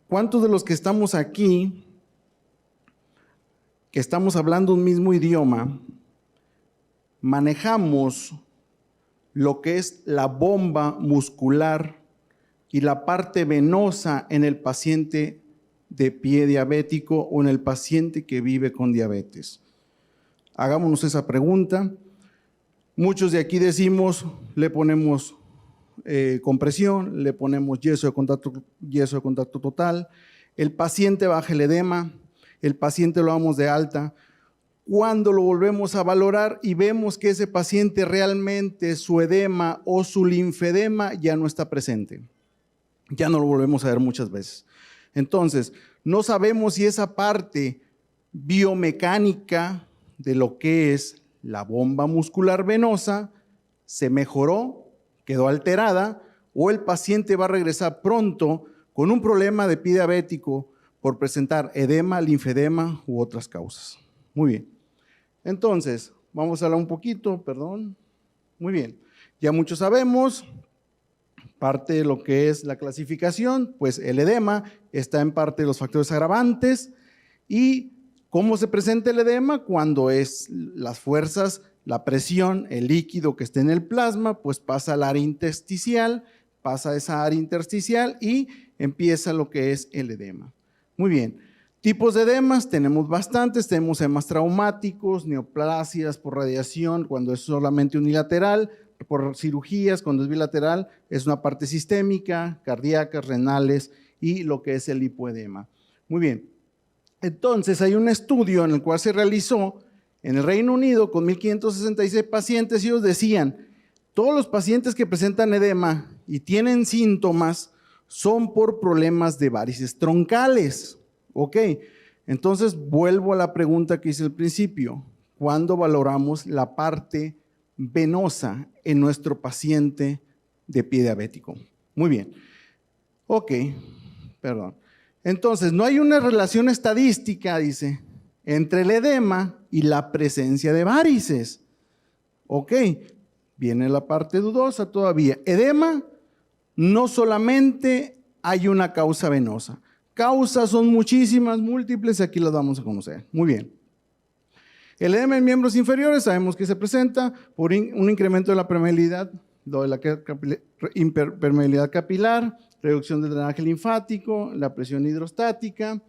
¿Cuántos de los que estamos aquí, que estamos hablando un mismo idioma, manejamos lo que es la bomba muscular y la parte venosa en el paciente de pie diabético o en el paciente que vive con diabetes? Hagámonos esa pregunta. Muchos de aquí decimos, le ponemos compresión, le ponemos yeso de contacto total, el paciente baja el edema, el paciente lo damos de alta. Cuando lo volvemos a valorar y vemos que ese paciente realmente su edema o su linfedema ya no está presente, ya no lo volvemos a ver muchas veces. Entonces, no sabemos si esa parte biomecánica de lo que es la bomba muscular venosa se mejoró, quedó alterada, o el paciente va a regresar pronto con un problema de pie diabético por presentar edema, linfedema u otras causas. Muy bien. Entonces, vamos a hablar un poquito, perdón. Muy bien. Ya muchos sabemos, parte de lo que es la clasificación, pues el edema está en parte de los factores agravantes. ¿Y cómo se presenta el edema? Cuando es las fuerzas, la presión, el líquido que esté en el plasma, pues pasa al área intersticial, pasa a esa área intersticial y empieza lo que es el edema. Muy bien. Tipos de edemas, tenemos bastantes, tenemos edemas traumáticos, neoplasias por radiación, cuando es solamente unilateral, por cirugías, cuando es bilateral, es una parte sistémica, cardíacas, renales y lo que es el lipoedema. Muy bien. Entonces, hay un estudio en el cual se realizó en el Reino Unido con 1,566 pacientes y ellos decían, todos los pacientes que presentan edema y tienen síntomas son por problemas de varices troncales. Ok, entonces vuelvo a la pregunta que hice al principio. ¿Cuándo valoramos la parte venosa en nuestro paciente de pie diabético? Muy bien. Ok, perdón. Entonces, no hay una relación estadística, dice, entre el edema y la presencia de varices. Ok, viene la parte dudosa todavía. Edema, no solamente hay una causa venosa. Causas son muchísimas, múltiples, y aquí las vamos a conocer. Muy bien. El edema en miembros inferiores sabemos que se presenta por un incremento de la permeabilidad, permeabilidad capilar, reducción del drenaje linfático, la presión hidrostática.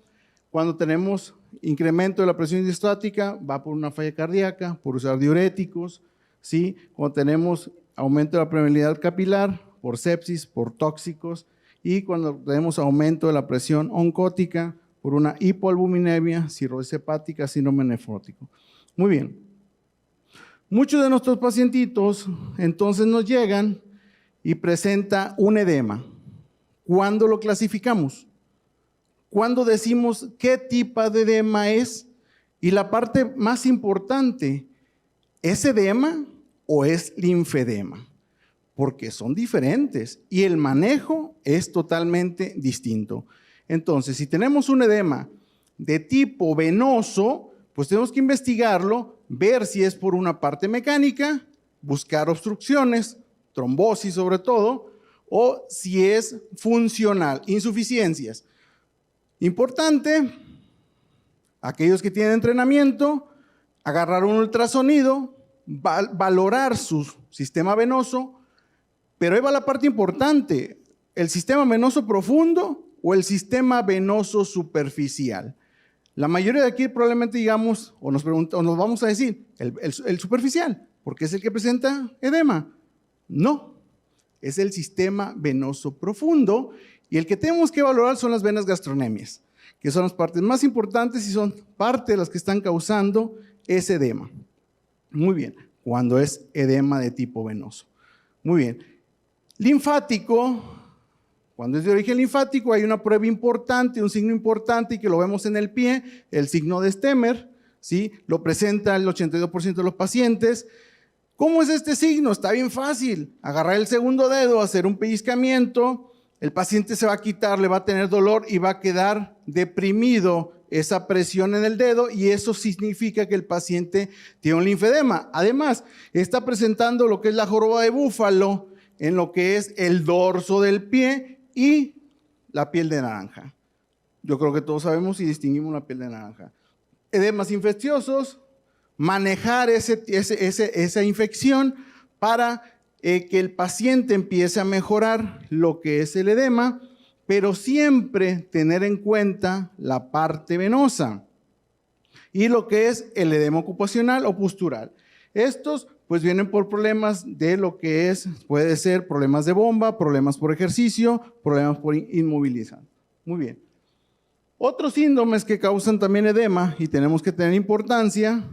Cuando tenemos incremento de la presión hidrostática, va por una falla cardíaca, por usar diuréticos, ¿sí? Cuando tenemos aumento de la permeabilidad capilar, por sepsis, por tóxicos, y cuando tenemos aumento de la presión oncótica, por una hipoalbuminemia, cirrosis hepática, síndrome nefrótico. Muy bien. Muchos de nuestros pacientitos entonces nos llegan y presenta un edema. ¿Cuándo lo clasificamos? ¿Cuándo decimos qué tipo de edema es? Y la parte más importante, ¿es edema o es linfedema? Porque son diferentes y el manejo es totalmente distinto. Entonces, si tenemos un edema de tipo venoso, pues tenemos que investigarlo, ver si es por una parte mecánica, buscar obstrucciones, trombosis sobre todo, o si es funcional, insuficiencias. Importante, aquellos que tienen entrenamiento, agarrar un ultrasonido, valorar su sistema venoso, pero ahí va la parte importante, ¿el sistema venoso profundo o el sistema venoso superficial? La mayoría de aquí probablemente digamos, o nos vamos a decir, el superficial, porque es el que presenta edema. No, es el sistema venoso profundo y el que tenemos que valorar son las venas gastronemias, que son las partes más importantes y son parte de las que están causando ese edema. Muy bien, cuando es edema de tipo venoso. Muy bien. Linfático, cuando es de origen linfático hay una prueba importante, un signo importante y que lo vemos en el pie, el signo de Stemmer, ¿sí? Lo presenta el 82% de los pacientes. ¿Cómo es este signo? Está bien fácil, agarrar el segundo dedo, hacer un pellizcamiento, el paciente se va a quitar, le va a tener dolor y va a quedar deprimido esa presión en el dedo y eso significa que el paciente tiene un linfedema. Además, está presentando lo que es la joroba de búfalo en lo que es el dorso del pie y la piel de naranja. yo creo que todos sabemos y distinguimos la piel de naranja. Edemas infecciosos, manejar esa infección para que el paciente empiece a mejorar lo que es el edema, pero siempre tener en cuenta la parte venosa y lo que es el edema ocupacional o postural. Estos pues vienen por problemas de lo que es, puede ser problemas de bomba, problemas por ejercicio, problemas por inmovilizar. Muy bien. Otros síndromes que causan también edema y tenemos que tener importancia,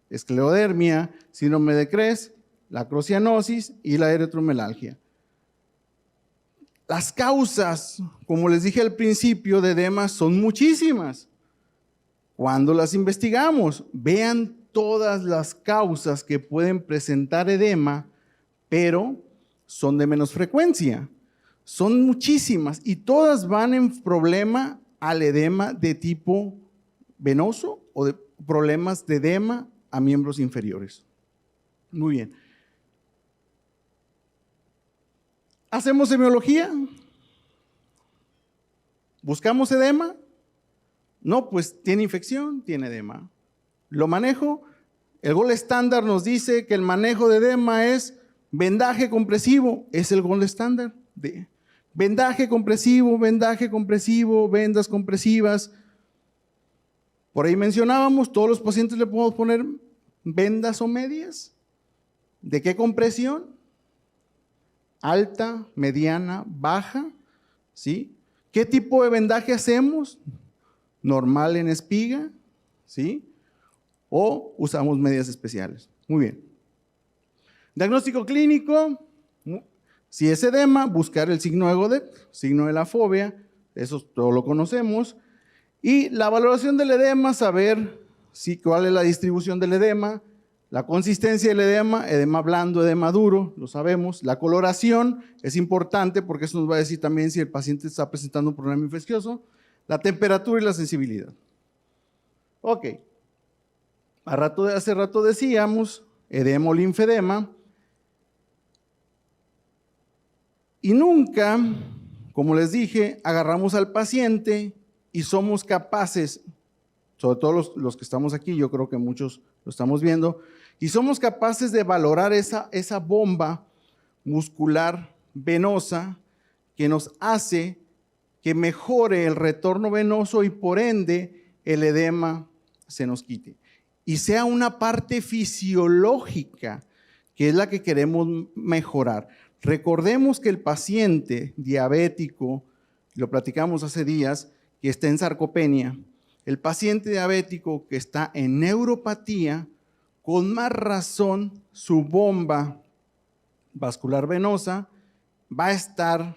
esclerodermia, síndrome de Cres, la crocianosis y la eritromelalgia. Las causas, como les dije al principio, de edema son muchísimas. Cuando las investigamos, vean todas las causas que pueden presentar edema, pero son de menos frecuencia. Son muchísimas y todas van en problema al edema de tipo venoso o de problemas de edema a miembros inferiores. Muy bien. ¿Hacemos semiología? ¿Buscamos edema? No, pues tiene infección, tiene edema. ¿Lo manejo? El gold estándar nos dice que el manejo de edema es vendaje compresivo, es el gold estándar. Vendaje compresivo, vendas compresivas. Por ahí mencionábamos, todos los pacientes le podemos poner vendas o medias. ¿De qué compresión? Alta, mediana, baja, ¿sí? ¿Qué tipo de vendaje hacemos? Normal en espiga, ¿sí? O usamos medidas especiales. Muy bien. Diagnóstico clínico, si es edema, buscar el signo de Godet, signo de la fobia, eso todo lo conocemos. Y la valoración del edema, saber cuál es la distribución del edema, la consistencia del edema blando, edema duro, lo sabemos. La coloración es importante porque eso nos va a decir también si el paciente está presentando un problema infeccioso. La temperatura y la sensibilidad. Ok. Hace rato decíamos edema o linfedema. Y nunca, como les dije, agarramos al paciente y somos capaces, sobre todo los que estamos aquí, yo creo que muchos lo estamos viendo, y somos capaces de valorar esa bomba muscular venosa que nos hace que mejore el retorno venoso y por ende el edema se nos quite. Y sea una parte fisiológica, que es la que queremos mejorar. Recordemos que el paciente diabético, lo platicamos hace días, que está en sarcopenia, el paciente diabético que está en neuropatía, con más razón su bomba vascular venosa va a estar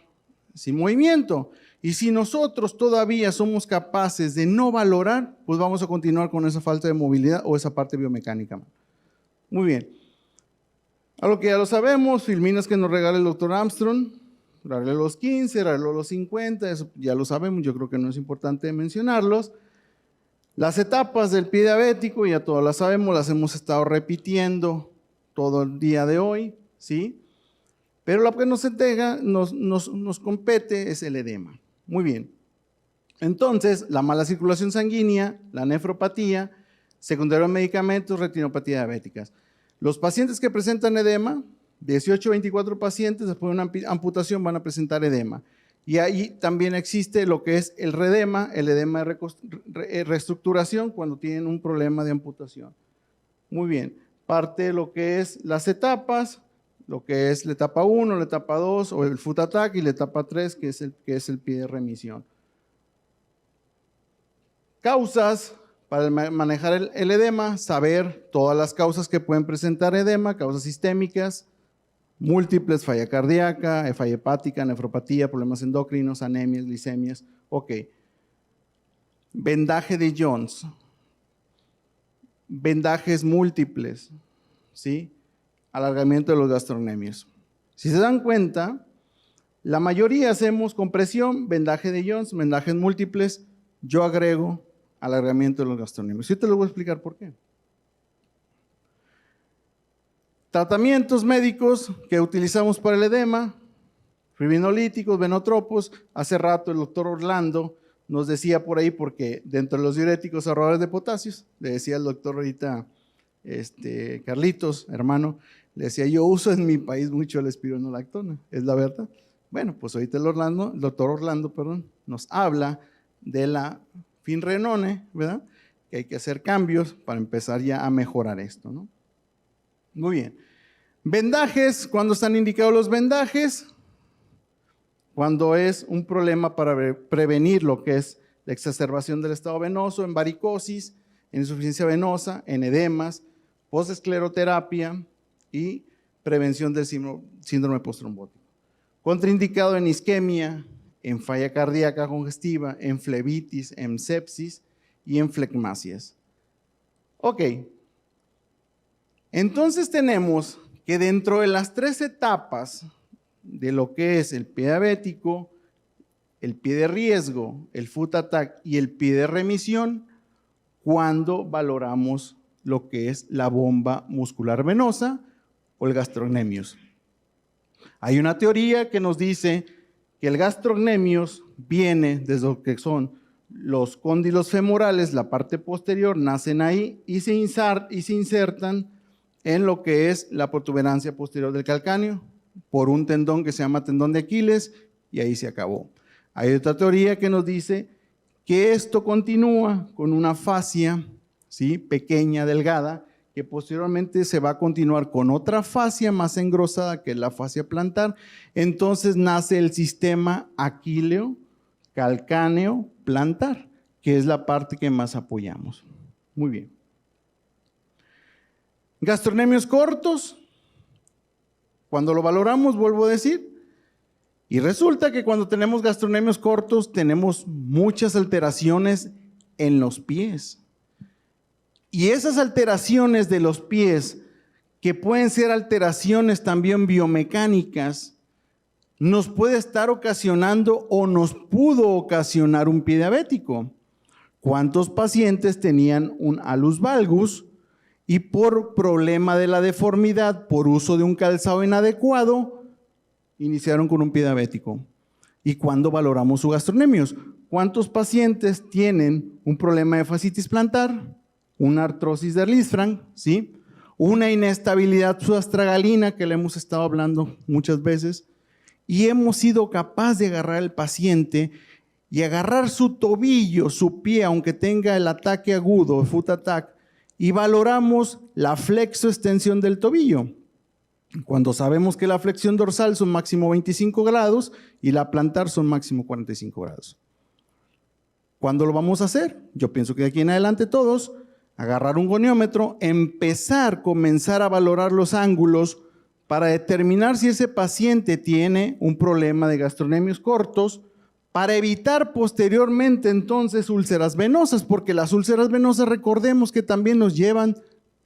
sin movimiento. Y si nosotros todavía somos capaces de no valorar, pues vamos a continuar con esa falta de movilidad o esa parte biomecánica. Muy bien. Algo que ya lo sabemos, filminas que nos regala el doctor Armstrong, regaló los 15, regaló los 50, eso ya lo sabemos, yo creo que no es importante mencionarlos. Las etapas del pie diabético, ya todas las sabemos, las hemos estado repitiendo todo el día de hoy, ¿sí? Pero lo que nos compete es el edema. Muy bien. Entonces, la mala circulación sanguínea, la nefropatía, secundario a medicamentos, retinopatía diabéticas. Los pacientes que presentan edema, 18 a 24 pacientes después de una amputación van a presentar edema. Y ahí también existe lo que es el redema, el edema de reestructuración cuando tienen un problema de amputación. Muy bien. Parte de lo que es las etapas, lo que es la etapa 1, la etapa 2 o el foot attack y la etapa 3 que es el pie de remisión. Causas para manejar el edema, saber todas las causas que pueden presentar edema, causas sistémicas, múltiples, falla cardíaca, falla hepática, nefropatía, problemas endocrinos, anemias, glicemias. Ok. Vendaje de Jones. Vendajes múltiples, ¿sí? Alargamiento de los gastrocnemios. Si se dan cuenta, la mayoría hacemos compresión, vendaje de Jones, vendajes múltiples. Yo agrego alargamiento de los gastrocnemios. Yo te lo voy a explicar por qué. Tratamientos médicos que utilizamos para el edema, fibrinolíticos, venotropos. Hace rato el doctor Orlando nos decía por ahí, porque dentro de los diuréticos ahorradores de potasios, le decía el doctor ahorita, Carlitos, hermano, le decía, yo uso en mi país mucho el espironolactona, ¿es la verdad? Bueno, pues ahorita el doctor Orlando, nos habla de la finrenone, ¿verdad? Que hay que hacer cambios para empezar ya a mejorar esto, ¿no? Muy bien. Vendajes, ¿cuándo están indicados los vendajes? Cuando es un problema para prevenir lo que es la exacerbación del estado venoso, en varicosis, en insuficiencia venosa, en edemas, posescleroterapia y prevención del síndrome postrombótico. Contraindicado en isquemia, en falla cardíaca congestiva, en flebitis, en sepsis y en flegmasias. Ok. Entonces tenemos que dentro de las 3 etapas de lo que es el pie diabético, el pie de riesgo, el foot attack y el pie de remisión, cuando valoramos lo que es la bomba muscular venosa o el gastrocnemius. Hay una teoría que nos dice que el gastrocnemius viene desde lo que son los cóndilos femorales, la parte posterior, nacen ahí y se insertan en lo que es la protuberancia posterior del calcáneo por un tendón que se llama tendón de Aquiles y ahí se acabó. Hay otra teoría que nos dice que esto continúa con una fascia, ¿sí?, pequeña, delgada, que posteriormente se va a continuar con otra fascia más engrosada, que es la fascia plantar. Entonces nace el sistema aquileo, calcáneo, plantar, que es la parte que más apoyamos. Muy bien. Gastrocnemios cortos, cuando lo valoramos, vuelvo a decir, y resulta que cuando tenemos gastrocnemios cortos tenemos muchas alteraciones en los pies. Y esas alteraciones de los pies, que pueden ser alteraciones también biomecánicas, nos puede estar ocasionando o nos pudo ocasionar un pie diabético. ¿Cuántos pacientes tenían un alus valgus y por problema de la deformidad, por uso de un calzado inadecuado, iniciaron con un pie diabético? ¿Y cuándo valoramos su gastrocnemios? ¿Cuántos pacientes tienen un problema de fascitis plantar, una artrosis de Hirschsprung, ¿sí?, una inestabilidad subastragalina que le hemos estado hablando muchas veces, y hemos sido capaces de agarrar al paciente y agarrar su tobillo, su pie, aunque tenga el ataque agudo, el foot attack, y valoramos la flexoextensión del tobillo? Cuando sabemos que la flexión dorsal son máximo 25 grados y la plantar son máximo 45 grados. ¿Cuándo lo vamos a hacer? Yo pienso que de aquí en adelante todos, agarrar un goniómetro, comenzar a valorar los ángulos para determinar si ese paciente tiene un problema de gastrocnemios cortos, para evitar posteriormente entonces úlceras venosas, porque las úlceras venosas, recordemos que también nos llevan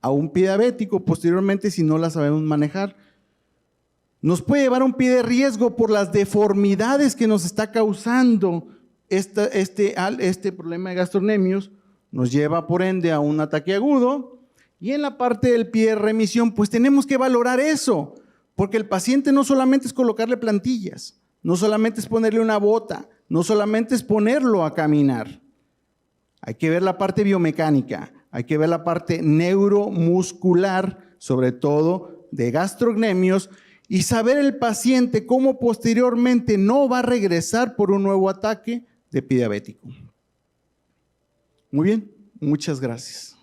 a un pie diabético posteriormente si no las sabemos manejar. Nos puede llevar a un pie de riesgo por las deformidades que nos está causando este problema de gastrocnemios, nos lleva por ende a un ataque agudo. Y en la parte del pie de remisión, pues tenemos que valorar eso, porque el paciente no solamente es colocarle plantillas, no solamente es ponerle una bota, no solamente es ponerlo a caminar. Hay que ver la parte biomecánica, hay que ver la parte neuromuscular, sobre todo de gastrocnemios, y saber el paciente cómo posteriormente no va a regresar por un nuevo ataque de pie diabético. Muy bien, muchas gracias.